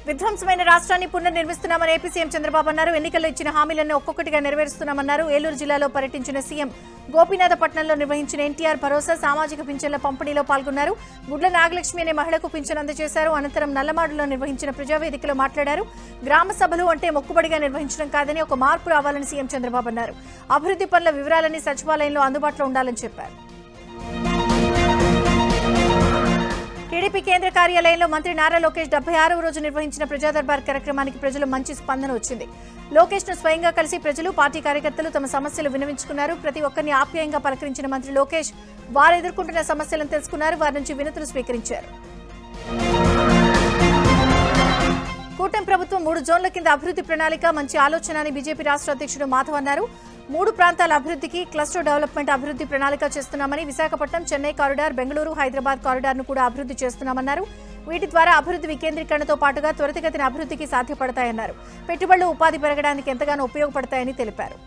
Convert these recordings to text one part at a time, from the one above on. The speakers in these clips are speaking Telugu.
విధ్వంసమైన రాష్ట్రాన్ని పునర్నిర్మిస్తున్నామని ఏపీ సీఎం చంద్రబాబు అన్నారు. ఎన్నికల్లో ఇచ్చిన హామీలను ఒక్కొక్కటిగా నెరవేరుస్తున్నామన్నారు. ఏలూరు జిల్లాలో పర్యటించిన సీఎం గోపీనాథపట్నంలో నిర్వహించిన ఎన్టీఆర్ భరోసా సామాజిక పింఛన్ల పంపిణీలో పాల్గొన్నారు. గుడ్ల నాగలక్ష్మి అనే మహిళకు పింఛన్ అందజేశారు. అనంతరం నల్లమాడులో నిర్వహించిన ప్రజావేదికలో మాట్లాడారు. గ్రామ సభలు అంటే మొక్కుబడిగా నిర్వహించడం కాదని ఒక మార్పు రావాలని సీఎం చంద్రబాబు అన్నారు. అభివృద్ధి పనుల వివరాలన్నీ సచివాలయంలో అందుబాటులో ఉండాలని చెప్పారు. టీడీపీ కేంద్ర కార్యాలయంలో మంత్రి నారా లోకేష్ 76వ రోజు నిర్వహించిన ప్రజా దర్బార్ కార్యక్రమానికి ప్రజలు మంచి స్పందన వచ్చింది. లోకేష్ ను స్వయంగా కలిసి ప్రజలు, పార్టీ కార్యకర్తలు తమ సమస్యలు విన్నవించుకున్నారు. ప్రతి ఒక్కరిని ఆప్యాయంగా పలకరించిన మంత్రి లోకేష్ వారు ఎదుర్కొంటున్న సమస్యలను తెలుసుకున్నారు. వారి నుంచి వినతులు స్వీకరించారు. కూటమి ప్రభుత్వం 3 జోన్ల కింద అభివృద్ధి ప్రణాళిక మంచి ఆలోచన అని బీజేపీ రాష్ట్ర అధ్యక్షుడు మాధవ్ అన్నారు. 3 ప్రాంతాల అభివృద్ధికి క్లస్టర్ డెవలప్మెంట్ అభివృద్ధి ప్రణాళిక చేస్తున్నామని, విశాఖపట్నం చెన్నై కారిడార్, బెంగళూరు హైదరాబాద్ కారిడార్ ను కూడా అభివృద్ధి చేస్తున్నామన్నారు. వీటి ద్వారా అభివృద్ధి వికేంద్రీకరణతో పాటుగా త్వరితగతిన అభివృద్ధికి సాధ్యపడతాయన్నారు. పెట్టుబడులు, ఉపాధి పెరగడానికి ఎంతగానో ఉపయోగపడతాయని తెలిపారు.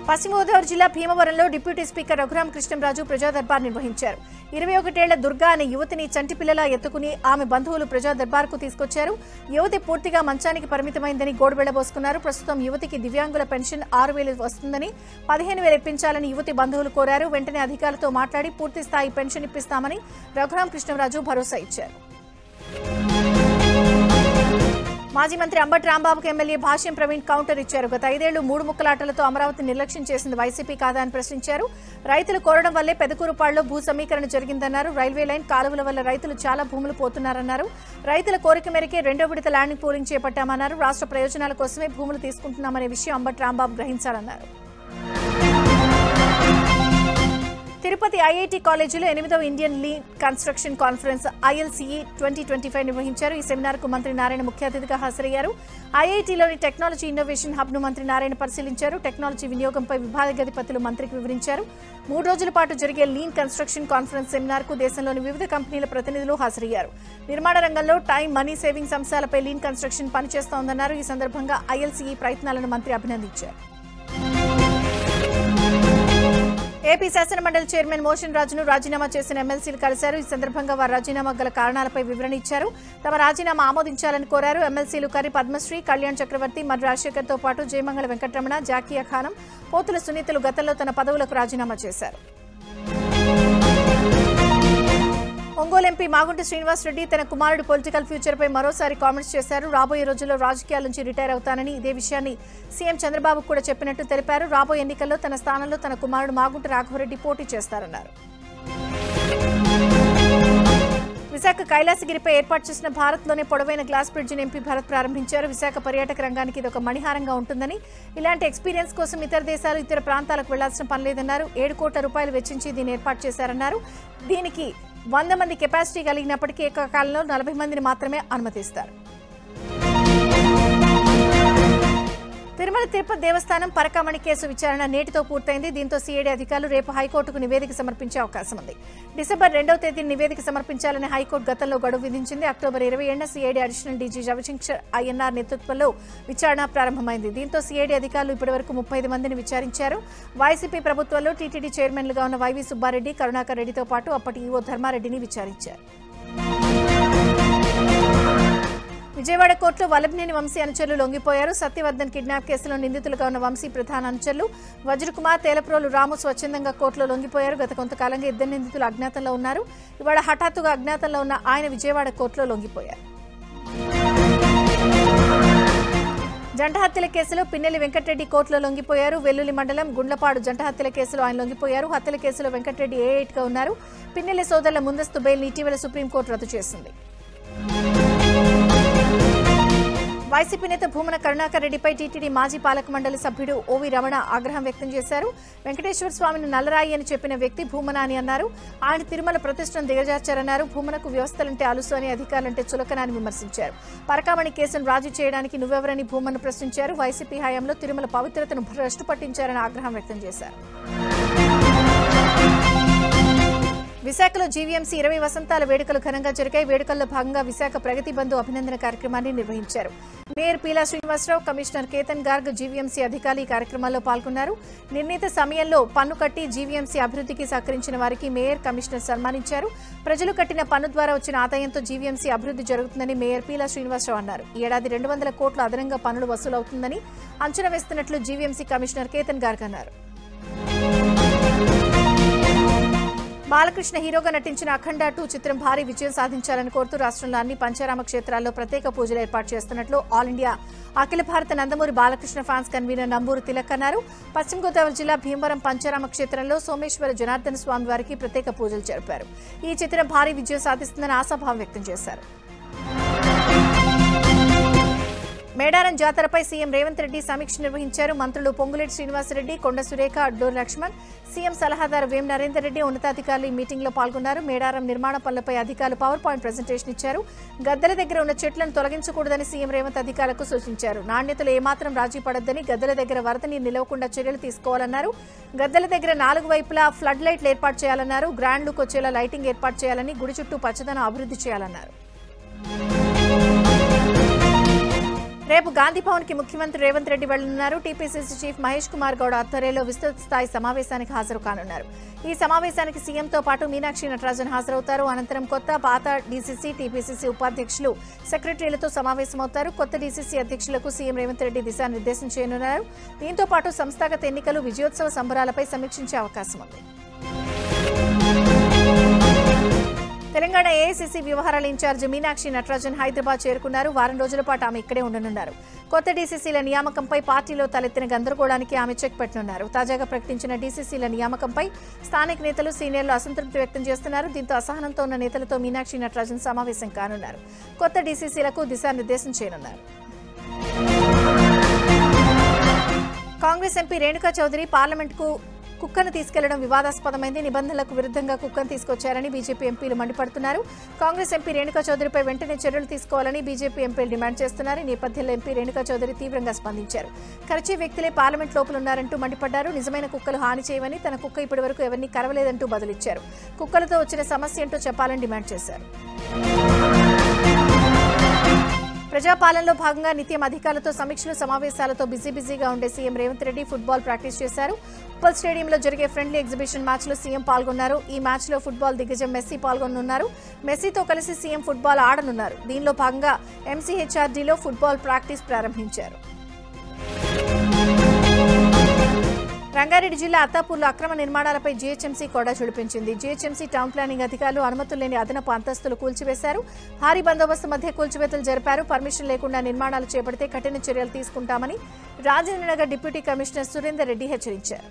పశ్చిమ గోదావరి జిల్లా భీమవరంలో డిప్యూటీ స్పీకర్ రఘురామ కృష్ణంరాజు ప్రజా దర్బార్ నిర్వహించారు. 21 ఏళ్ల దుర్గా అనే యువతిని చంటిపిల్లలా ఎత్తుకుని ఆమె బంధువులు ప్రజా దర్బార్కు తీసుకొచ్చారు. యువతి పూర్తిగా మంచానికి పరిమితమైందని గోడు వెళ్లబోసుకున్నారు. ప్రస్తుతం యువతికి దివ్యాంగుల పెన్షన్ 6,000 వస్తుందని 15,000 ఇప్పించాలని యువతి బంధువులు కోరారు. వెంటనే అధికారులతో మాట్లాడి పూర్తి స్థాయి పెన్షన్ ఇప్పిస్తామని రఘురామ కృష్ణంరాజు భరోసా ఇచ్చారు. మాజీ మంత్రి అంబటి రాంబాబుకు ఎమ్మెల్యే భాష్యం ప్రవీణ్ కౌంటర్ ఇచ్చారు. గత 5 ఏళ్లు 3 ముక్కలాటలతో అమరావతి నిర్లక్ష్యం చేసింది వైసీపీ కాదా అని ప్రశ్నించారు. రైతులు కోరడం వల్లే పెదకూరుపాడులో భూ సమీకరణ జరిగిందన్నారు. రైల్వే లైన్, కాలువల వల్ల రైతులు చాలా భూములు పోతున్నారన్నారు. రైతుల కోరిక మేరకే 2వ విడత ల్యాండింగ్ పూలింగ్ చేపట్టామన్నారు. రాష్ట్ర ప్రయోజనాల కోసమే భూములు తీసుకుంటున్నామనే విషయం అంబటి రాంబాబు గ్రహించాలన్నారు. తిరుపతి ఐఐటి కాలేజీలో 8వ Indian lean construction conference ILCE 2025 నిర్వహించారు. ఈ సెమినార్ కు మంత్రి నారాయణ ముఖ్య అతిథిగా హాజరయ్యారు. ఐఐటిలోని టెక్నాలజీ ఇన్నోవేషన్ హబ్ ను మంత్రి నారాయణ పరిశీలించారు. టెక్నాలజీ వినియోగంపై విభాగాధిపతులు మంత్రికి వివరించారు. 3 రోజుల పాటు జరిగే లీన్ కన్స్ట్రక్షన్ కాన్ఫరెన్స్ సెమినార్ కు దేశంలోని వివిధ కంపెనీల ప్రతినిధులు హాజరయ్యారు. నిర్మాణ రంగంలో టైం, మనీ సేవింగ్స్ అంశాలపై లీన్ కన్స్ట్రక్షన్ పనిచేస్తోందన్నారు. ఈ సందర్భంగా ILCE ప్రయత్నాలను మంత్రి అభినందించారు. ఏపీ శాసనమండలి చైర్మన్ మోషన్ రాజును రాజీనామా చేసిన ఎమ్మెల్సీలు కలిశారు. ఈ సందర్భంగా వారు రాజీనామా గల కారణాలపై వివరణ ఇచ్చారు. తమ రాజీనామా ఆమోదించాలని కోరారు. ఎమ్మెల్సీలు కరి పద్మశ్రీ, కళ్యాణ్ చక్రవర్తి, మర్రి రాజశేఖర్ తో పాటు జయమంగళ వెంకటరమణ, జాకియా ఖానం, పోతుల సునీతలు గతంలో తన పదవులకు రాజీనామా చేశారు. ఒంగోలు ఎంపీ మాగుంటి శ్రీనివాస్ రెడ్డి తన కుమారుడు పొలిటికల్ ఫ్యూచర్ పై మరోసారి కామెంట్స్ చేశారు. రాబోయే రోజుల్లో రాజకీయాల నుంచి రిటైర్ అవుతానని, ఇదే విషయాన్ని సీఎం చంద్రబాబు కూడా చెప్పినట్టు తెలిపారు. రాబోయే ఎన్నికల్లో తన స్థానంలో తన కుమారుడు మాగుంటి రాఘవరెడ్డి పోటీ చేస్తారన్నారు. విశాఖ కైలాసగిరిపై ఏర్పాటు చేసిన భారత్లోనే పొడవైన గ్లాస్ బ్రిడ్జిని ఎంపీ భరత్ ప్రారంభించారు. విశాఖ పర్యాటక రంగానికి ఇది ఒక మణిహారంగా ఉంటుందని, ఇలాంటి ఎక్స్పీరియన్స్ కోసం ఇతర దేశాలు, ఇతర ప్రాంతాలకు వెళ్లాల్సిన పనిలేదన్నారు. 7 కోట్ల రూపాయలు వెచ్చించి దీన్ని ఏర్పాటు చేశారన్నారు. దీనికి 100 మంది కెపాసిటీ కలిగినప్పటికీ ఏకకాలంలో 40 మందిని మాత్రమే అనుమతిస్తారు. తిరుమల తిరుపతి దేవస్థానం పరకామణి కేసు విచారణ నేటితో పూర్తయింది. దీంతో సిఐడి అధికారులు రేపు హైకోర్టుకు నివేదిక సమర్పించే అవకాశం ఉంది. డిసెంబర్ 2వ తేదీన నివేదిక సమర్పించాలని హైకోర్టు గతంలో గడువు విధించింది. October 27న CID additional DG Ravishankar Ayyanar నేతృత్వంలో విచారణ ప్రారంభమైంది. దీంతో సిఐడి అధికారులు ఇప్పటివరకు 35 మందిని విచారించారు. వైసీపీ ప్రభుత్వంలో టీటీడీ చైర్మన్లుగా ఉన్న వైవి సుబ్బారెడ్డి, కరుణాకర్ రెడ్డితో పాటు అప్పటి ఈవో ధర్మారెడ్డిని విచారించారు. విజయవాడ కోర్టులో వల్లభనేని వంశీ అనుచరులు లొంగిపోయారు. సత్యవర్ధన్ కిడ్నాప్ కేసులో నిందితులుగా ఉన్న వంశీ ప్రధాన అనుచరులు వజ్రకుమార్, తేలప్రోలు రాము స్వచ్ఛందంగా కోర్టులో లొంగిపోయారు. గత కొంతకాలంగా 2 నిందితులు అజ్ఞాతంలో ఉన్నారు. ఇవాళ హఠాత్తుగా అజ్ఞాతంలో ఉన్న ఆయన విజయవాడ కోర్టులో లొంగిపోయారు. జంట హత్యల కేసులో పిన్నెల్లి వెంకటరెడ్డి కోర్టులో లొంగిపోయారు. వెల్లుల్లి మండలం గుండ్లపాడు జంట హత్యల కేసులో ఆయన లొంగిపోయారు. హత్యల కేసులో వెంకటరెడ్డి A8గా ఉన్నారు. పిన్నెల్లి సోదరుల ముందస్తు బెయిల్ని ఇటీవల సుప్రీంకోర్టు రద్దు చేసింది. వైసీపీ నేత భూమన కరుణాకర్ రెడ్డిపై టీటీడీ మాజీ పాలక మండలి సభ్యుడు ఓవి రమణ ఆగ్రహం వ్యక్తం చేశారు. వెంకటేశ్వర స్వామిని నల్లరాయి అని చెప్పిన వ్యక్తి భూమన అని అన్నారు. ఆయన తిరుమల ప్రతిష్టను దిగజార్చారన్నారు. భూమనకు వ్యవస్థలంటే అలుసు అని, అధికారులంటే చులకన అని విమర్శించారు. పరకామణి కేసును రాజీ చేయడానికి నువ్వెవరని భూమను ప్రశ్నించారు. వైసీపీ హయాంలో తిరుమల పవిత్రతను భ్రష్టు పట్టించారని ఆగ్రహం వ్యక్తం చేశారు. విశాఖలో జీవీఎంసీ 20 వసంతాల వేడుకలు ఘనంగా జరిగాయి. వేడుకల్లో భాగంగా విశాఖ ప్రగతి బంధు అభినందన కార్యక్రమాన్ని నిర్వహించారు. Mayor Peela Srinivasarao, commissioner Ketan Garg, GVMC అధికారులు ఈ కార్యక్రమాల్లో పాల్గొన్నారు. నిర్ణీత సమయంలో పన్ను కట్టి జీవీఎంసీ అభివృద్ధికి సహకరించిన వారికి మేయర్, కమిషనర్ సన్మానించారు. ప్రజలు కట్టిన పన్ను ద్వారా వచ్చిన ఆదాయంతో జీవీఎంసీ అభివృద్ధి జరుగుతుందని మేయర్ పీలా శ్రీనివాసరావు అన్నారు. ఈ ఏడాది 200 కోట్ల అదనంగా పన్నులు వసూలవుతుందని అంచనా వేస్తున్నట్లు జీవీఎంసీ కమిషనర్ కేతన్ గార్గ్ అన్నారు. బాలకృష్ణ హీరోగా నటించిన అఖండ 2 చిత్రం భారీ విజయం సాధించాలని కోరుతూ రాష్ట్రంలో అన్ని పంచారామ క్షేత్రాల్లో ప్రత్యేక పూజలు ఏర్పాటు చేస్తున్నట్లు ఆల్ ఇండియా అఖిల భారత నందమూరి బాలకృష్ణ ఫ్యాన్స్ కన్వీనర్ నంబూరు తిలక్ అన్నారు. పశ్చిమ గోదావరి జిల్లా భీమవరం పంచారామ క్షేత్రంలో సోమేశ్వర జనార్దన స్వామి వారికి ప్రత్యేక పూజలు జరిపారు. ఈ చిత్రం భారీ విజయం సాధిస్తుందని ఆశాభావం వ్యక్తం చేశారు. మేడారం జాతరపై సీఎం రేవంత్ రెడ్డి సమీక్ష నిర్వహించారు. మంత్రులు పొంగులేటి శ్రీనివాసరెడ్డి, కొండ సురేఖ, అడ్డూరు లక్ష్మణ్, సీఎం సలహాదారు వేం నరేందర్ రెడ్డి ఉన్నతాధికారులు ఈ మీటింగ్ లో పాల్గొన్నారు. మేడారం నిర్మాణ పనులపై అధికారులు పవర్ పాయింట్ ప్రెజెంటేషన్ ఇచ్చారు. గద్దెల దగ్గర ఉన్న చెట్లను తొలగించకూడదని సీఎం రేవంత్ అధికారులకు సూచించారు. నాణ్యతలు ఏమాత్రం రాజీ పడొద్దని, గద్దెల దగ్గర వరద నీరు నిలవకుండా చర్యలు తీసుకోవాలన్నారు. గద్దెల దగ్గర 4 వైపులా ఫ్లడ్ లైట్లు ఏర్పాటు చేయాలన్నారు. గ్రాండ్ లుక్ వచ్చేలా లైటింగ్ ఏర్పాటు చేయాలని, గుడి చుట్టూ పచ్చదనం అభివృద్ధి చేయాలన్నారు. రేపు గాంధీ భవన్ కి ముఖ్యమంత్రి రేవంత్ రెడ్డి వెళ్లనున్నారు. టీపీసీసీ చీఫ్ మహేష్ కుమార్ గౌడ్ ఆధ్వర్యంలో విస్తృత స్థాయి సమావేశానికి హాజరు కానున్నారు. ఈ సమావేశానికి సీఎంతో పాటు మీనాక్షి నటరాజన్ హాజరవుతారు. అనంతరం కొత్త, పాత డీసీసీ, టీపీసీసీ ఉపాధ్యక్షులు, సెక్రటరీలతో సమావేశమవుతారు. కొత్త డీసీసీ అధ్యక్షులకు సీఎం రేవంత్ రెడ్డి దిశానిర్దేశం చేయనున్నారు. దీంతో పాటు సంస్థాగత ఎన్నికలు, విజయోత్సవ సంబరాలపై సమీక్షించే అవకాశం ఉంది. తెలంగాణ ఏఐసీసీ వ్యవహారాల ఇన్ఛార్జ్ మీనాక్షి నటరాజన్ హైదరాబాద్ చేరుకున్నారు. వారం రోజుల పాటు ఆమె ఇక్కడే ఉండనున్నారు. కొత్త డీసీసీల నియామకంపై పార్టీలో తలెత్తిన గందరగోళానికి ఆమె చెక్ పెట్టనున్నారు. తాజాగా ప్రకటించిన డీసీసీల నియామకంపై స్థానిక నేతలు, సీనియర్లు అసంతృప్తి వ్యక్తం చేస్తున్నారు. దీంతో అసహనంతో ఉన్న నేతలతో మీనాక్షి నటరాజన్ సమావేశం కానున్నారు. కొత్త డీసీసీలకు దిశానిర్దేశం చేయనున్నారు. కాంగ్రెస్ ఎంపీ రేణుకా చౌదరి పార్లమెంట్కు కుక్కను తీసుకెళ్లడం వివాదాస్పదమైంది. నిబంధనలకు విరుద్ధంగా కుక్కను తీసుకొచ్చారని బీజేపీ ఎంపీలు మండిపడుతున్నారు. కాంగ్రెస్ ఎంపీ రేణుకా చౌదరిపై వెంటనే చర్యలు తీసుకోవాలని బీజేపీ ఎంపీలు డిమాండ్ చేస్తున్నారు. ఈ నేపథ్యంలో ఎంపీ రేణుకా చౌదరి తీవ్రంగా స్పందించారు. కరిచే వ్యక్తులే పార్లమెంట్ లోపల ఉన్నారంటూ మండిపడ్డారు. నిజమైన కుక్కలు హాని చేయవని, తన కుక్క ఇప్పటివరకు ఎవరిని కరవలేదంటూ బదులిచ్చారు. కుక్కలతో వచ్చిన సమస్య ఏంటో చెప్పాలని డిమాండ్ చేశారు. ప్రజాపాలనలో భాగంగా నిత్యం అధికారులతో సమీక్షలు, సమావేశాలతో బిజీగా ఉండే CM Revanth Reddy football practice చేశారు. ఉప్పల్ స్టేడియంలో జరిగే ఫ్రెండ్లీ ఎగ్జిబిషన్ మ్యాచ్ లో సీఎం పాల్గొన్నారు. ఈ మ్యాచ్ లో ఫుట్బాల్ దిగ్గజం మెస్సీ పాల్గొనున్నారు. మెస్సీతో కలిసి సీఎం ఫుట్బాల్ ఆడనున్నారు. దీనిలో భాగంగా ఎంసీహెచ్ఆర్డీలో ఫుట్బాల్ ప్రాక్టీస్ ప్రారంభించారు. రంగారెడ్డి జిల్లా అత్తాపూర్లో అక్రమ నిర్మాణాలపై జీహెచ్ఎంసీ కొడా చుడిపించింది. జీహెచ్ఎంసీ టౌన్ ప్లానింగ్ అధికారులు అనుమతులు లేని అదనపు అంతస్తులు కూల్చివేశారు. భారీ బందోబస్తు మధ్య కూల్చివేతలు జరిపారు. పర్మిషన్ లేకుండా నిర్మాణాలు చేపడితే కఠిన చర్యలు తీసుకుంటామని రాజేంద్రనగర్ డిప్యూటీ కమిషనర్ సురేందర్ రెడ్డి హెచ్చరించారు.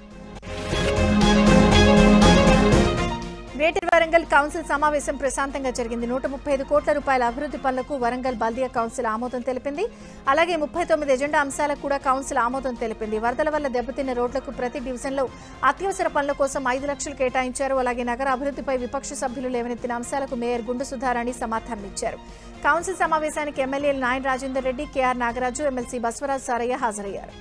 గ్రేటర్ వరంగల్ కౌన్సిల్ సమావేశం ప్రశాంతంగా జరిగింది. 135 కోట్ల రూపాయల అభివృద్ధి పనులకు వరంగల్ బల్దియా కౌన్సిల్ ఆమోదం తెలిపింది. అలాగే 39 ఎజెండా అంశాలకు కూడా కౌన్సిల్ ఆమోదం తెలిపింది. వరదల వల్ల దెబ్బతిన్న రోడ్లకు ప్రతి డివిజన్లో అత్యవసర పనుల కోసం 5 లక్షలు కేటాయించారు. అలాగే నగర అభివృద్ధిపై విపక్ష సభ్యులు లేవనెత్తిన అంశాలకు మేయర్ గుండు సుధారాణి సమాధానమిచ్చారు. కౌన్సిల్ సమావేశానికి ఎమ్మెల్యేలు నాయన్ రాజేందర్ రెడ్డి, కేఆర్ నాగరాజు, ఎమ్మెల్సీ బస్వరాజ్ సారయ్య హాజరయ్యారు.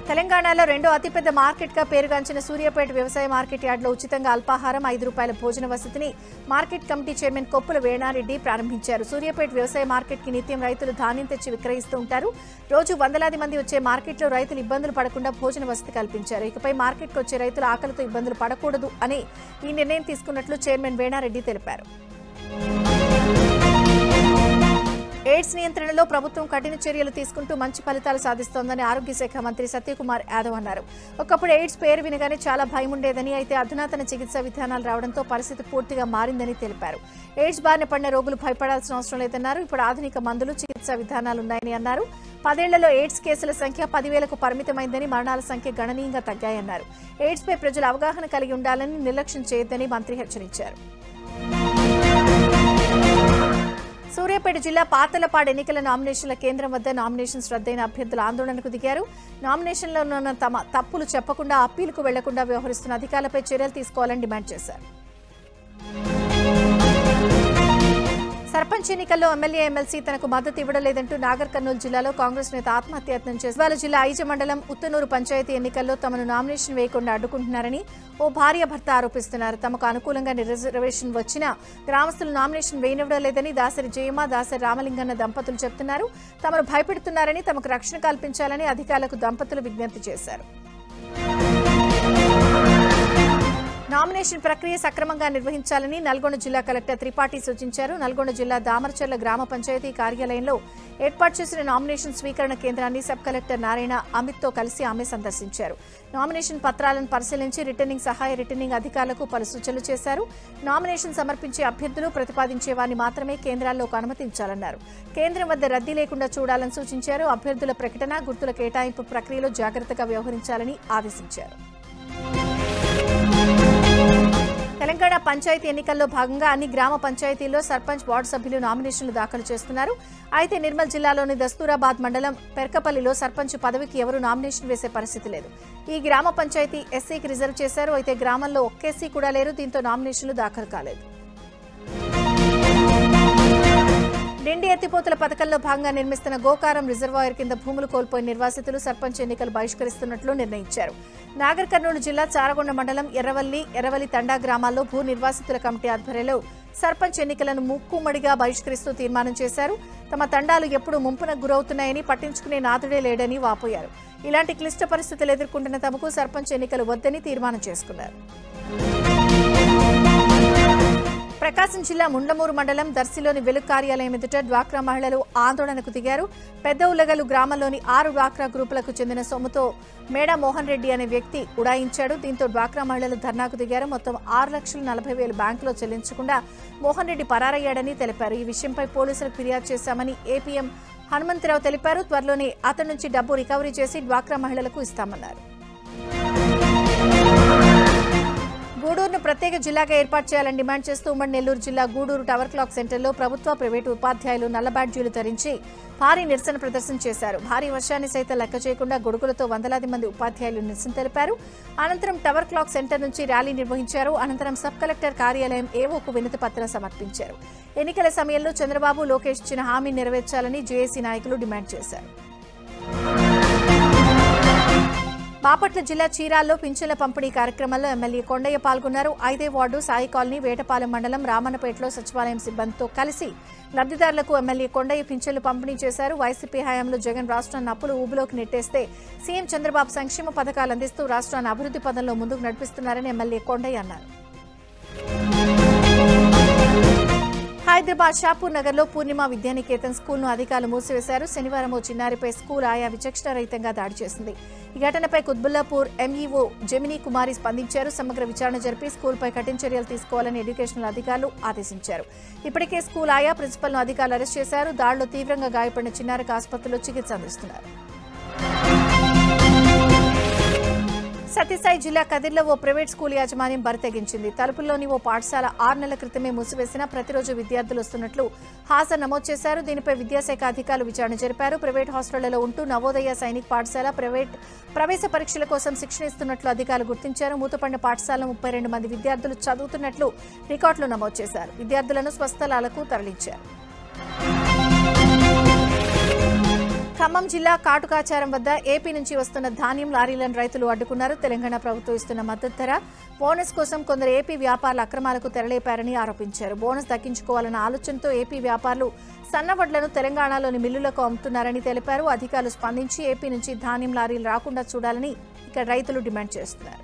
తెలంగాణలో రెండో అతిపెద్ద మార్కెట్గా పేరుగాంచిన సూర్యాపేట వ్యవసాయ మార్కెట్ యార్డులో ఉచితంగా అల్పాహారం, ₹5 భోజన వసతిని market committee chairman Koppula Venareddy ప్రారంభించారు. సూర్యాపేట వ్యవసాయ మార్కెట్కి నిత్యం రైతులు ధాన్యం తెచ్చి విక్రయిస్తూ ఉంటారు. రోజు వందలాది మంది వచ్చే మార్కెట్లో రైతులు ఇబ్బందులు పడకుండా భోజన వసతి కల్పించారు. ఇకపై మార్కెట్కు వచ్చే రైతులు ఆకలితో ఇబ్బందులు పడకూడదు అని ఈ నిర్ణయం తీసుకున్నట్లు చైర్మన్ వేణారెడ్డి తెలిపారు. ఎయిడ్స్ నియంత్రణలో ప్రభుత్వం కఠిన చర్యలు తీసుకుంటూ మంచి ఫలితాలు సాధిస్తోందని ఆరోగ్య శాఖ మంత్రి సత్యకుమార్ యాదవ్ అన్నారు. ఒకప్పుడు ఎయిడ్స్ పేరు వినగానే చాలా భయం ఉండేదని, అయితే అధునాతన చికిత్సా విధానాలు రావడంతో పరిస్థితి పూర్తిగా మారిందని తెలిపారు. ఎయిడ్స్ బారిన పడిన రోగులు భయపడాల్సిన అవసరం లేదన్నారు. ఇప్పుడు ఆధునిక మందులు, చికిత్సా విధానాలున్నాయని అన్నారు. 10 ఏళ్లలో ఎయిడ్స్ కేసుల సంఖ్య 10,000కు పరిమితమైందని, మరణాల సంఖ్య గణనీయంగా తగ్గాయన్నారు. ఎయిడ్స్ పై ప్రజలు అవగాహన కలిగి ఉండాలని, నిర్లక్ష్యం చేయొద్దని మంత్రి హెచ్చరించారు. సూర్యాపేట జిల్లా పాతలపాడు ఎన్నికల నామినేషన్ల కేంద్రం వద్ద నామినేషన్స్ రద్దయిన అభ్యర్థులు ఆందోళనకు దిగారు. నామినేషన్లో ఉన్న తమ తప్పులు చెప్పకుండా అప్పీలుకు వెళ్లకుండా వ్యవహరిస్తున్న అధికారులపై చర్యలు తీసుకోవాలని డిమాండ్ చేశారు. సర్పంచ్ సర్పంచ్ ఎన్నికల్లో ఎమ్మెల్యే ఎమ్మెల్సీ తనకు మద్దతు ఇవ్వడం లేదంటూ నాగర్ కర్నూలు జిల్లాలో కాంగ్రెస్ నేత ఆత్మహత్యాయత్నం చేశారు. జిల్లా ఐజ మండలం ఉత్తనూరు పంచాయతీ ఎన్నికల్లో తమను నామినేషన్ వేయకుండా అడ్డుకుంటున్నారని ఓ భార్య భర్త ఆరోపిస్తున్నారు. తమకు అనుకూలంగా రిజర్వేషన్ వచ్చినా గ్రామస్తులు నామినేషన్ వేయనివ్వడం లేదని దాసరి జయమ్మ, దాసరి రామలింగన్న దంపతులు చెబుతున్నారు. తమను భయపెడుతున్నారని, తమకు రక్షణ కల్పించాలని అధికారులకు దంపతులు విజ్ఞప్తి చేశారు. నామినేషన్ ప్రక్రియ సక్రమంగా నిర్వహించాలని నల్గొండ జిల్లా కలెక్టర్ త్రిపాఠి సూచించారు. నల్గొండ జిల్లా దామరచర్ల గ్రామ పంచాయతీ కార్యాలయంలో ఏర్పాటు చేసిన నామినేషన్ స్వీకరణ కేంద్రాన్ని సబ్ కలెక్టర్ నారాయణ అమిత్తో కలిసి ఆమె సందర్శించారు. నామినేషన్ పత్రాలను పరిశీలించి రిటర్నింగ్ సహాయ రిటర్నింగ్ అధికారులకు పలు సూచనలు చేశారు. నామినేషన్ సమర్పించే అభ్యర్థులు ప్రతిపాదించే వారిని మాత్రమే కేంద్రాల్లోకి అనుమతించాలన్నారు. కేంద్రం వద్ద రద్దీ లేకుండా చూడాలని సూచించారు. అభ్యర్థుల ప్రకటన, గుర్తుల కేటాయింపు ప్రక్రియలో జాగ్రత్తగా వ్యవహరించాలని ఆదేశించారు. తెలంగాణ పంచాయతీ ఎన్నికల్లో భాగంగా అన్ని గ్రామ పంచాయతీల్లో సర్పంచ్, వార్డు సభ్యులు నామినేషన్లు దాఖలు చేస్తున్నారు. అయితే నిర్మల్ జిల్లాలోని దస్తూరాబాద్ మండలం పెర్కపల్లిలో సర్పంచ్ పదవికి ఎవరూ నామినేషన్ వేసే పరిస్థితి లేదు. ఈ గ్రామ పంచాయతీ ఎస్సీకి రిజర్వ్ చేశారు. అయితే గ్రామంలో ఒక్క ఎస్సీ కూడా లేరు. దీంతో నామినేషన్లు దాఖలు కాలేదు. డిండి ఎత్తిపోతల పథకంలో భాగంగా నిర్మిస్తున్న గోకారం రిజర్వాయర్ కింద భూములు కోల్పోయిన నిర్వాసితులు సర్పంచ్ ఎన్నికలు బహిష్కరిస్తున్నట్లు నిర్ణయించారు. నాగర్ కర్నూలు జిల్లా చారగొండ మండలం ఎర్రవల్లి తండా గ్రామాల్లో భూ నిర్వాసితుల కమిటీ ఆధ్వర్యంలో సర్పంచ్ ఎన్నికలను ముక్కుమ్మడిగా బహిష్కరిస్తూ తీర్మానం చేశారు. తమ తండాలు ఎప్పుడు ముంపునకు గురవుతున్నాయని పట్టించుకునే నాథుడే లేడని వాపోయారు. ఇలాంటి క్లిష్ట పరిస్థితులు ఎదుర్కొంటున్న తమకు సర్పంచ్ ఎన్నికలు వద్దని తీర్మానం చేసుకున్నారు. ప్రకాశం జిల్లా ముండ్లమూరు మండలం దర్శిలోని వెలుగు కార్యాలయం ఎదుట డ్వాక్రా మహిళలు ఆందోళనకు దిగారు. పెద్ద ఉల్లగలు గ్రామంలోని 6 డ్వాక్రా గ్రూపులకు చెందిన సొమ్ముతో మేడా మోహన్ రెడ్డి అనే వ్యక్తి ఉడాయించాడు. దీంతో డ్వాక్రా మహిళలు ధర్నాకు దిగారు. మొత్తం 6,40,000 బ్యాంకులో చెల్లించకుండా మోహన్ రెడ్డి పరారయ్యాడని తెలిపారు. ఈ విషయంపై పోలీసులకు ఫిర్యాదు చేశామని ఏపీఎం హనుమంతరావు తెలిపారు. త్వరలోనే అతని నుంచి డబ్బు రికవరీ చేసి డ్వాక్రా మహిళలకు ఇస్తామన్నారు. గూడూరును ప్రత్యేక జిల్లాగా ఏర్పాటు చేయాలని డిమాండ్ చేస్తూ ఉమ్మడి నెల్లూరు జిల్లా గూడూరు టవర్ క్లాక్ సెంటర్లో ప్రభుత్వ, ప్రైవేటు ఉపాధ్యాయులు నల్ల బ్యాడ్జీలు ధరించి భారీ నిరసన ప్రదర్శన చేశారు. భారీ వర్షాన్ని సైతం లెక్క చేయకుండా గొడుగులతో వందలాది మంది ఉపాధ్యాయులు నిరసన తెలిపారు. అనంతరం టవర్ క్లాక్ సెంటర్ నుంచి ర్యాలీ నిర్వహించారు. అనంతరం సబ్ కలెక్టర్ కార్యాలయం ఏవోకు వినతి పత్రం సమర్పించారు. ఎన్నికల సమయంలో చంద్రబాబు, లోకేష్ ఇచ్చిన హామీ నెరవేర్చాలని జేఏసీ నాయకులు డిమాండ్ చేశారు. బాపట్ల జిల్లా చీరాల్లో పింఛన్ల పంపిణీ కార్యక్రమంలో ఎమ్మెల్యే కొండయ్య పాల్గొన్నారు. 5వ వార్డు సాయి కాలనీ, వేటపాలెం మండలం రామన్నపేటలో సచివాలయం సిబ్బందితో కలిసి లబ్ధిదారులకు ఎమ్మెల్యే కొండయ్య పింఛన్లు పంపిణీ చేశారు. వైసీపీ హయాంలో జగన్ రాష్ట్రాన్ని అప్పులు ఊబిలోకి నెట్టేస్తే సీఎం చంద్రబాబు సంక్షేమ పథకాలు అందిస్తూ రాష్ట్రాన్ని అభివృద్ధి పదంలో ముందుకు నడిపిస్తున్నారని ఎమ్మెల్యే కొండయ్య అన్నారు. హైదరాబాద్ షాపూర్ నగర్లో పూర్ణిమ విద్యానికేతన్ స్కూల్ను అధికారులు మూసివేశారు. శనివారం ఓ చిన్నారిపై స్కూల్ ఆయా విచక్షణరహితంగా దాడి చేసింది. ఈ ఘటనపై కుత్బుల్లాపూర్ ఎంఈఓ జమినీ కుమారి స్పందించారు. సమగ్ర విచారణ జరిపి స్కూల్పై కఠిన చర్యలు తీసుకోవాలని ఎడ్యుకేషనల్ అధికారులు ఆదేశించారు. ఇప్పటికే స్కూల్ ఆయా ప్రిన్సిపల్ను అధికారులు అరెస్ట్ చేశారు. దాడిలో తీవ్రంగా గాయపడిన చిన్నారికి ఆసుపత్రిలో చికిత్స అందిస్తున్నారు. సత్యసాయి జిల్లా కదిర్లో ఓ ప్రైవేట్ స్కూల్ యాజమాన్యం బరితెగించింది. తలుపుల్లోని ఓ పాఠశాల 6 నెలల క్రితమే మూసివేసినా ప్రతిరోజు విద్యార్థులు వస్తున్నట్లు హాజరు నమోదు చేశారు. దీనిపై విద్యాశాఖ అధికారులు విచారణ జరిపారు. ప్రైవేట్ హాస్టళ్లలో ఉంటూ నవోదయ సైనిక్ పాఠశాల ప్రవేశ పరీక్షల కోసం శిక్షణ ఇస్తున్నట్లు అధికారులు గుర్తించారు. మూతపడిన పాఠశాలలో 32 మంది విద్యార్థులు చదువుతున్నట్లు రికార్డులు నమోదు చేశారు. విద్యార్థులను స్వస్థలాలకు తరలించారు. ఖమ్మం జిల్లా కాటుకాచారం వద్ద ఏపీ నుంచి వస్తున్న ధాన్యం లారీలను రైతులు అడ్డుకున్నారు. తెలంగాణ ప్రభుత్వం ఇస్తున్న మద్దతు ధర, బోనస్ కోసం కొందరు ఏపీ వ్యాపారుల అక్రమాలకు తెరలేపారని ఆరోపించారు. బోనస్ దక్కించుకోవాలన్న ఆలోచనతో ఏపీ వ్యాపారులు సన్నవడ్లను తెలంగాణలోని మిల్లులకు అమ్ముతున్నారని తెలిపారు. అధికారులు స్పందించి ఏపీ నుంచి ధాన్యం లారీలు రాకుండా చూడాలని ఇక్కడ రైతులు డిమాండ్ చేస్తున్నారు.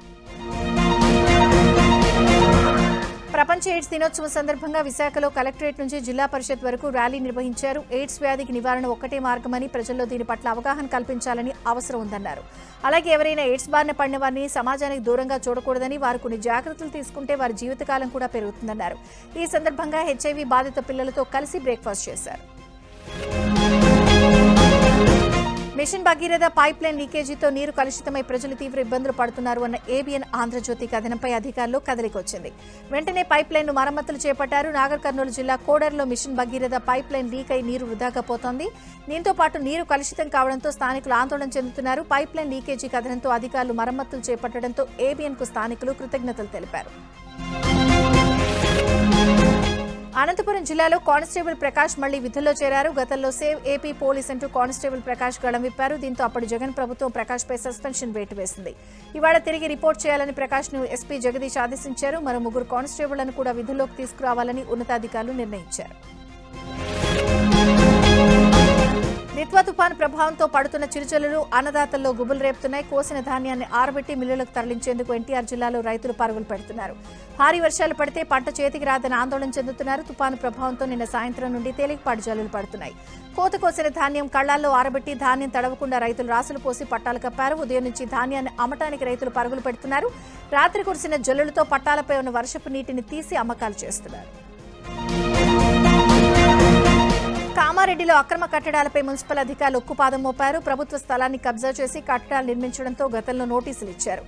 ప్రపంచ ఎయిడ్స్ దినోత్సవం సందర్భంగా విశాఖలో కలెక్టరేట్ నుంచి జిల్లా పరిషత్ వరకు ర్యాలీ నిర్వహించారు. ఎయిడ్స్ వ్యాధికి నివారణ ఒక్కటే మార్గమని, ప్రజల్లో దీని పట్ల అవగాహన కల్పించాలని అవసరం ఉందన్నారు. అలాగే ఎవరైనా ఎయిడ్స్ బారిన పడిన వారిని సమాజానికి దూరంగా చూడకూడదని, వారు కొన్ని జాగ్రత్తలు తీసుకుంటే వారి జీవితకాలం కూడా పెరుగుతుందన్నారు. ఈ సందర్భంగా హెచ్ఐవి బాధిత పిల్లలతో కలిసి బ్రేక్ఫాస్ట్ చేశారు. మిషన్ భగీరథ పైప్ లైన్ లీకేజీతో నీరు కలుషితమై ప్రజలు తీవ్ర ఇబ్బందులు పడుతున్నారు అన్న ఏబిఎన్ ఆంధ్రజ్యోతి కథనంపై అధికారులు కదలికొచ్చింది. వెంటనే పైప్ లైన్ ను మరమ్మతులు చేపట్టారు. నాగర్ కర్నూలు జిల్లా కోడర్లో machine Bhagiratha pipe line leak అయి నీరు వృధాగా పోతోంది. దీంతో పాటు నీరు కలుషితం కావడంతో స్థానికులు ఆందోళన చెందుతున్నారు. పైప్ లైన్ లీకేజీ కథనంతో అధికారులు మరమ్మతులు చేపట్టడంతో ఏబిఎన్ కు స్థానికులు కృతజ్ఞతలు తెలిపారు. అనంతపురం జిల్లాలో కానిస్టేబుల్ ప్రకాష్ మళ్లీ విధుల్లో చేరారు. గతంలో సేవ్ ఏపీ పోలీస్ అంటూ కానిస్టేబుల్ ప్రకాష్ గళం విప్పారు. దీంతో అప్పటి జగన్ ప్రభుత్వం ప్రకాష్ పై సస్పెన్షన్ వేటు వేసింది. ఇవాళ తిరిగి రిపోర్ట్ చేయాలని ప్రకాష్ ను ఎస్పీ జగదీష్ ఆదేశించారు. మరో 3 కానిస్టేబుళ్లను కూడా విధుల్లోకి తీసుకురావాలని ఉన్నతాధికారులు నిర్ణయించారు. నిత్వా తుఫాను ప్రభావంతో పడుతున్న చిరుజల్లులు అన్నదాతల్లో గుబులు రేపుతున్నాయి. కోసిన ధాన్యాన్ని ఆరబెట్టి మిల్లులకు తరలించేందుకు ఎన్టీఆర్ జిల్లాలో రైతులు పరుగులు పెడుతున్నారు. భారీ వర్షాలు పడితే పంట చేతికి రాదని ఆందోళన చెందుతున్నారు. తుఫాను ప్రభావంతో నిన్న సాయంత్రం నుండి తేలికపాటి జల్లులు పడుతున్నాయి. కోత కోసిన ధాన్యం కళ్లాల్లో ఆరబెట్టి ధాన్యం తడవకుండా రైతులు రాసులు పోసి పట్టాలు కప్పారు. ఉదయం నుంచి ధాన్యాన్ని అమ్మటానికి రైతులు పరుగులు పెడుతున్నారు. రాత్రి కురిసిన జల్లులతో పట్టాలపై ఉన్న వర్షపు నీటిని తీసి అమ్మకాలు చేస్తున్నారు. కామారెడ్డిలో అక్రమ కట్టడాలపై మున్సిపల్ అధికారులు ఉక్కుపాదం మోపారు. ప్రభుత్వ స్థలాన్ని కబ్జా చేసి కట్టడాలు నిర్మించడంతో గతంలో నోటీసులు ఇచ్చారు.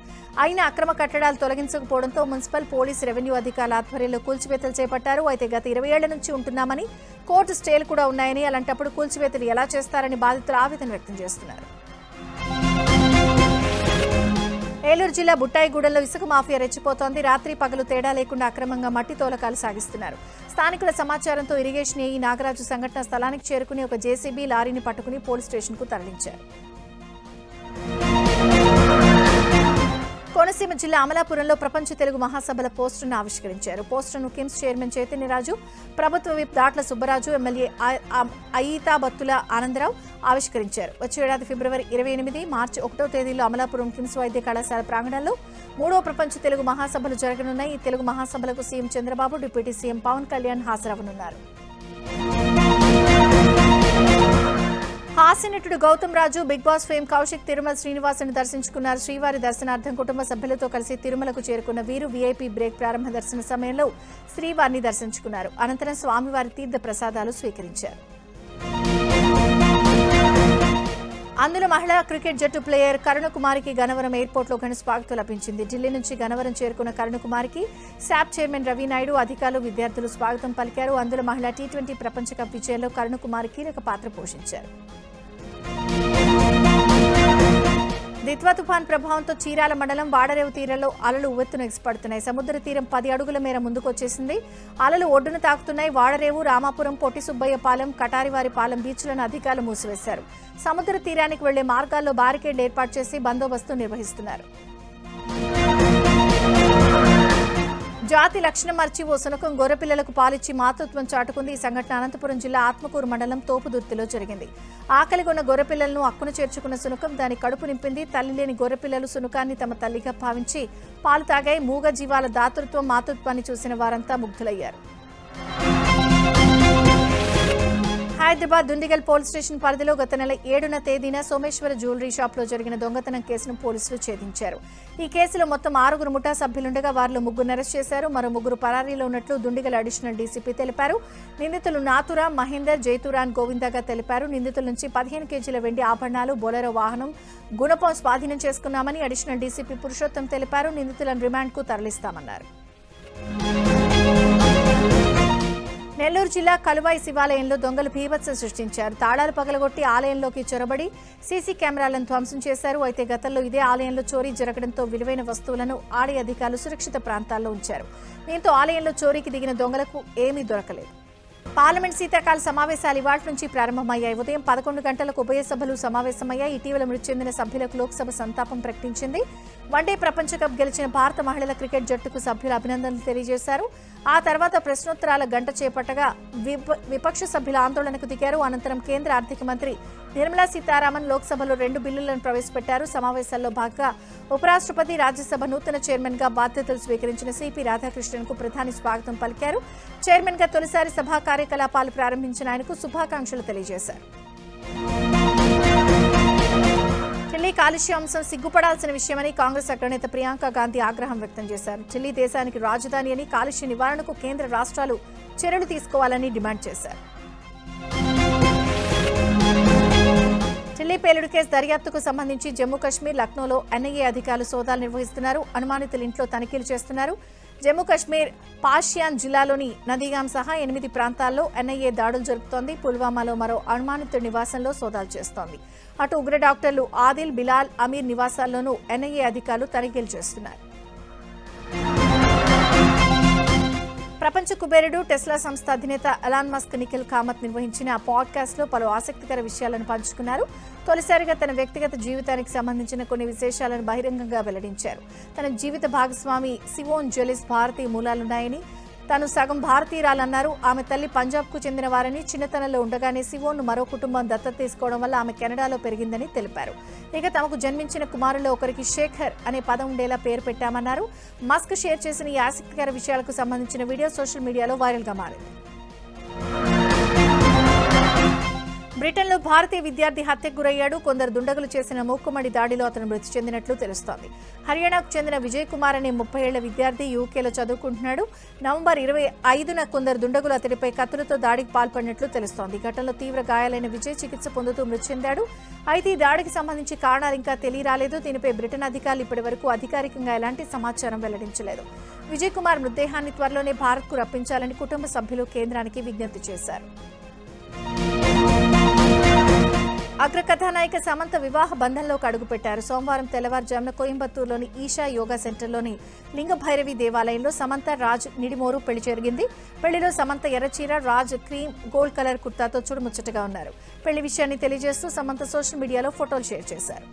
అయినా అక్రమ కట్టడాలు తొలగించకపోవడంతో మున్సిపల్, పోలీస్, రెవెన్యూ అధికారుల ఆధ్వర్యంలో కూల్చివేతలు చేపట్టారు. అయితే గత 20 ఏళ్ల నుంచి ఉంటున్నామని, కోర్టు స్టేలు కూడా ఉన్నాయని, అలాంటప్పుడు కూల్చివేతలు ఎలా చేస్తారని బాధితులు ఆవేదన వ్యక్తం చేస్తున్నారు. ఏలూరు జిల్లా బుట్టాయిగూడెంలో ఇసుక మాఫియా రెచ్చిపోతోంది. రాత్రి పగలు తేడా లేకుండా అక్రమంగా మట్టి తోలకాలు సాగిస్తున్నారు. స్థానికుల సమాచారంతో ఇరిగేషన్ ఏఈ నాగరాజు సంఘటన స్థలానికి చేరుకుని ఒక జేసీబీ లారీని పట్టుకుని పోలీస్ స్టేషన్కు తరలించారు. కోనసీమ జిల్లా అమలాపురంలో ప్రపంచ తెలుగు మహాసభల పోస్టర్ను ఆవిష్కరించారు. పోస్టర్ను కిమ్స్ చైర్మన్ చైతన్యరాజు, ప్రభుత్వ విప్ దాట్ల సుబ్బరాజు, ఎమ్మెల్యే అయీతా బత్తుల ఆనందరావు ఆవిష్కరించారు. వచ్చే ఏడాది ఫిబ్రవరి 28, మార్చి 1వ తేదీలో అమలాపురం కిమ్స్ వైద్య కళాశాల ప్రాంగణంలో 3వ ప్రపంచ తెలుగు మహాసభలు జరగనున్నాయి. ఈ Telugu మహాసభలకు CM Chandrababu, deputy CM Pawan Kalyan హాజరవనున్నారు. హాస్యనటుడు Gautam రాజు, big boss fame Kaushik Tirumala శ్రీనివాసుని దర్శించుకున్నారు. శ్రీవారి దర్శనార్థం కుటుంబ సభ్యులతో కలిసి తిరుమలకు చేరుకున్న వీరు వీఐపీ బ్రేక్ ప్రారంభ దర్శన సమయంలో శ్రీవారిని దర్శించుకున్నారు. అనంతరం స్వామివారి తీర్థ ప్రసాదాలు స్వీకరించారు. అందులో మహిళా క్రికెట్ జట్టు ప్లేయర్ కరుణకుమారికి గన్నవరం ఎయిర్పోర్ట్లో ఘన స్వాగతం లభించింది. ఢిల్లీ నుంచి గన్నవరం చేరుకున్న కరుణకుమారికి శాప్ చైర్మన్ రవి నాయుడు, అధికారులు, విద్యార్థులు స్వాగతం పలికారు. అందులో మహిళా టీ20 ప్రపంచ కప్ విజయంలో కరుణకుమారి కీలక పాత్ర పోషించారు. నిత్వా తుఫాన్ ప్రభావంతో చీరాల మండలం వాడరేవు తీరంలో అలలు ఉవ్వెత్తున ఎగిసిపడుతున్నాయి. సముద్ర తీరం 10 అడుగుల మేర ముందుకొచ్చేసింది. అలలు ఒడ్డున తాకుతున్నాయి. వాడరేవు, రామాపురం, పొట్టి సుబ్బయ్య పాలెం, కటారివారి పాలెం బీచ్లను అధికారులు మూసివేశారు. సముద్ర తీరానికి వెళ్లే మార్గాల్లో బారికేడ్లు ఏర్పాటు చేసి బందోబస్తు నిర్వహిస్తున్నారు. జాతి లక్షణం మర్చి ఓ శునకం గొర్రెపిల్లలకు పాలిచ్చి మాతృత్వం చాటుకుంది. ఈ సంఘటన అనంతపురం జిల్లా ఆత్మకూరు మండలం తోపుదుర్తిలో జరిగింది. ఆకలిగొన్న గొర్రెపిల్లలను అక్కున చేర్చుకున్న శునకం దాని కడుపు నింపింది. తల్లి లేని గొర్రెపిల్లలు శునకాన్ని తమ తల్లిగా భావించి పాలు తాగాయి. మూగ జీవాల దాతృత్వం, మాతృత్వాన్ని చూసిన వారంతా ముగ్ధులయ్యారు. హైదరాబాద్ దుండిగల్ పోలీస్ స్టేషన్ పరిధిలో గత నెల 7వ తేదీన సోమేశ్వర జ్యువెలరీ షాప్లో జరిగిన దొంగతనం కేసును పోలీసులు ఛేదించారు. ఈ కేసులో మొత్తం 6 ముఠా సభ్యులుండగా వారిలో 3 అరెస్ట్ చేశారు. మరో 3 పరారీలో ఉన్నట్లు దుండిగల్ అడిషనల్ డీసీపీ తెలిపారు. నిందితులు నాతురాం, మహేందర్, జైతురాన్, గోవిందగా తెలిపారు. నిందితుల నుంచి 15 కేజీల వెండి ఆభరణాలు, బొలెరో వాహనం, గుణపం స్వాధీనం చేసుకున్నామని అడిషనల్ డీసీపీ పురుషోత్తం తెలిపారు. నిందితులను రిమాండ్కు తరలిస్తామన్నారు. నెల్లూరు జిల్లా కలువాయి శివాలయంలో దొంగలు బీభత్సం సృష్టించారు. తాళాలు పగలగొట్టి ఆలయంలోకి చొరబడి సీసీ కెమెరాలను ధ్వంసం చేశారు. అయితే గతంలో ఇదే ఆలయంలో చోరీ జరగడంతో విలువైన వస్తువులను ఆలయ అధికారులు సురక్షిత ప్రాంతాల్లో ఉంచారు. దీంతో ఆలయంలో చోరీకి దిగిన దొంగలకు ఏమీ దొరకలేదు. పార్లమెంట్ శీతాకాల సమావేశాలు ఇవాళ నుంచి ప్రారంభమయ్యాయి. ఉదయం 11 గంటలకు ఉభయ సభలు సమావేశమయ్యాయి. ఇటీవల మృతి చెందిన సభ్యులకు లోక్సభ సంతాపం ప్రకటించింది. వన్డే ప్రపంచ కప్ గెలిచిన భారత మహిళల క్రికెట్ జట్టుకు సభ్యులు అభినందనలు తెలియజేశారు. ఆ తర్వాత ప్రశ్నోత్తరాల గంట చేపట్టగా విపక్ష సభ్యుల ఆందోళనకు దిగారు. అనంతరం కేంద్ర ఆర్థిక మంత్రి నిర్మలా సీతారామన్ లోక్సభలో 2 బిల్లులను ప్రవేశపెట్టారు. సమావేశాల్లో భాగంగా ఉపరాష్ట్రపతి, రాజ్యసభ నూతన చైర్మన్ గా బాధ్యతలు స్వీకరించిన సిపి రాధాకృష్ణన్ కు ప్రధాని స్వాగతం పలికారు. చైర్మన్ గా తొలిసారి సభా కార్యకలాపాలు ప్రారంభించిన ఆయనకు శుభాకాంక్షలు తెలియజేశారు. ఢిల్లీ కాలుష్య అంశం సిగ్గుపడాల్సిన విషయమని కాంగ్రెస్ అగ్రనేత ప్రియాంక గాంధీ ఆగ్రహం వ్యక్తం చేశారు. ఢిల్లీ దేశానికి రాజధాని అని, కాలుష్య నివారణకు కేంద్ర రాష్ట్రాలు చర్యలు తీసుకోవాలని డిమాండ్ చేశారు. ఢిల్లీ పేలుడు కేసు దర్యాప్తుకు సంబంధించి జమ్మూ కశ్మీర్, లక్నోలో ఎన్ఐఏ అధికారులు సోదాలు నిర్వహిస్తున్నారు. అనుమానితుల ఇంట్లో తనిఖీలు చేస్తున్నారు. జమ్మూ కశ్మీర్ పాషియాన్ జిల్లాలోని నదీగాం సహా 8 ప్రాంతాల్లో ఎన్ఐఏ దాడులు జరుపుతోంది. పుల్వామాలో మరో అనుమానితుడి నివాసంలో సోదాలు చేస్తోంది. అటు ఉగ్ర డాక్టర్లు ఆదిల్, బిలాల్, అమీర్ నివాసాల్లోనూ ఎన్ఐఏ అధికారులు తనిఖీలు చేస్తున్నారు. ప్రపంచ కుబేరుడు టెస్లా సంస్థ అధినేత ఎలాన్ మస్క్ నిఖిల్ కామత్ నిర్వహించిన పాడ్కాస్ట్లో పలు ఆసక్తికర విషయాలను పంచుకున్నారు. తొలిసారిగా తన వ్యక్తిగత జీవితానికి సంబంధించిన కొన్ని విశేషాలను బహిరంగంగా వెల్లడించారు. తన జీవిత భాగస్వామి సిమోన్ జెలిస్ భారతీయ మూలాలున్నాయని, తాను సగం భారతీయురాలన్నారు. ఆమె తల్లి పంజాబ్కు చెందిన వారని, చిన్నతనంలో ఉండగానే సివోన్ను మరో కుటుంబం దత్తత తీసుకోవడం వల్ల ఆమె కెనడాలో పెరిగిందని తెలిపారు. ఇక తమకు జన్మించిన కుమారుల్లో ఒకరికి శేఖర్ అనే పదం ఉండేలా పేరు పెట్టామన్నారు. మస్క్ షేర్ చేసిన ఈ ఆసక్తికర విషయాలకు సంబంధించిన వీడియో సోషల్ మీడియాలో వైరల్గా మారింది. బ్రిటన్లో భారతీయ విద్యార్థి హత్యకు గురయ్యాడు. కొందరు దుండగులు చేసిన మూకుమ్మడి దాడిలో అతను మృతి చెందినట్లు తెలుస్తోంది. హర్యానాకు చెందిన విజయ్ కుమార్ అనే 30 ఏళ్ల విద్యార్థి యూకేలో చదువుకుంటున్నాడు. నవంబర్ 25న కొందరు దుండగులు అతడిపై కత్తులతో దాడికి పాల్పడినట్లు తెలుస్తోంది. ఈ ఘటనలో తీవ్ర గాయాలైన విజయ్ చికిత్స పొందుతూ మృతి చెందాడు. అయితే ఈ దాడికి సంబంధించి కారణాలు ఇంకా తెలియరాలేదు. దీనిపై బ్రిటన్ అధికారులు ఇప్పటి వరకు అధికారికంగా ఎలాంటి సమాచారం వెల్లడించలేదు. విజయ్ కుమార్ మృతదేహాన్ని త్వరలోనే భారత్కు రప్పించాలని కుటుంబ సభ్యులు కేంద్రానికి విజ్ఞప్తి చేశారు. అగ్ర కథానాయిక సమంత వివాహ బంధంలోకి అడుగుపెట్టారు. సోమవారం తెల్లవారుజామున కోయంబత్తూరులోని ఈషా యోగా సెంటర్లోని లింగభైరవి దేవాలయంలో సమంత, రాజ్ నిడిమోరు పెళ్లి జరిగింది. పెళ్లిలో Samantha ఎర్రచీర, Raj cream gold colour కుర్తాతో చూడముచ్చటగా ఉన్నారు. పెళ్లి విషయాన్ని తెలియజేస్తూ సమంత సోషల్ మీడియాలో ఫోటోలు షేర్ చేశారు.